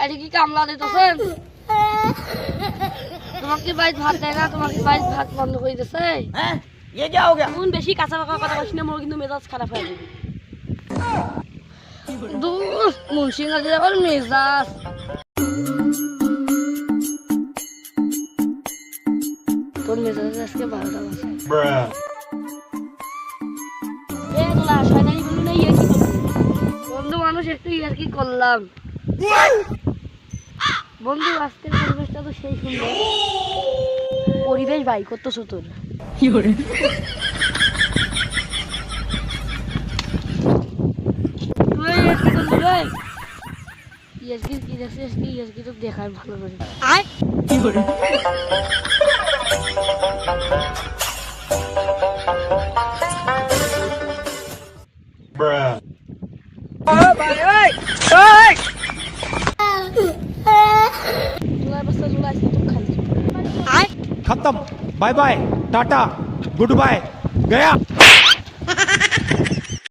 আরে কি কামলা দিতেছেন? তোমাকে বাইরে ভাত দেয় না? তোমাকে বাইরে ভাত বন্ধ করে দিতেছে? হ্যাঁ ये क्या हो गया? কোন বেশি কাঁচা পাকা কথা বলিস না, মোর কিন্তু মেজাজ খারাপ হয়ে যাবে। দূর মুন্সিগঞ্জে আবার মেজাজ। তোর মেজাজ আজকে 12টা বাজে। বন্ধু মানুষ একটু ইয়ার্কি করলাম। বন্ধু আজকের পরিবেশটা তো সেই সুন্দর। পরিবেশ ভাই কত সুন্দর। ইয়ার্কি তো দেখার ভালো করে। खत्म bye bye tata goodbye गया।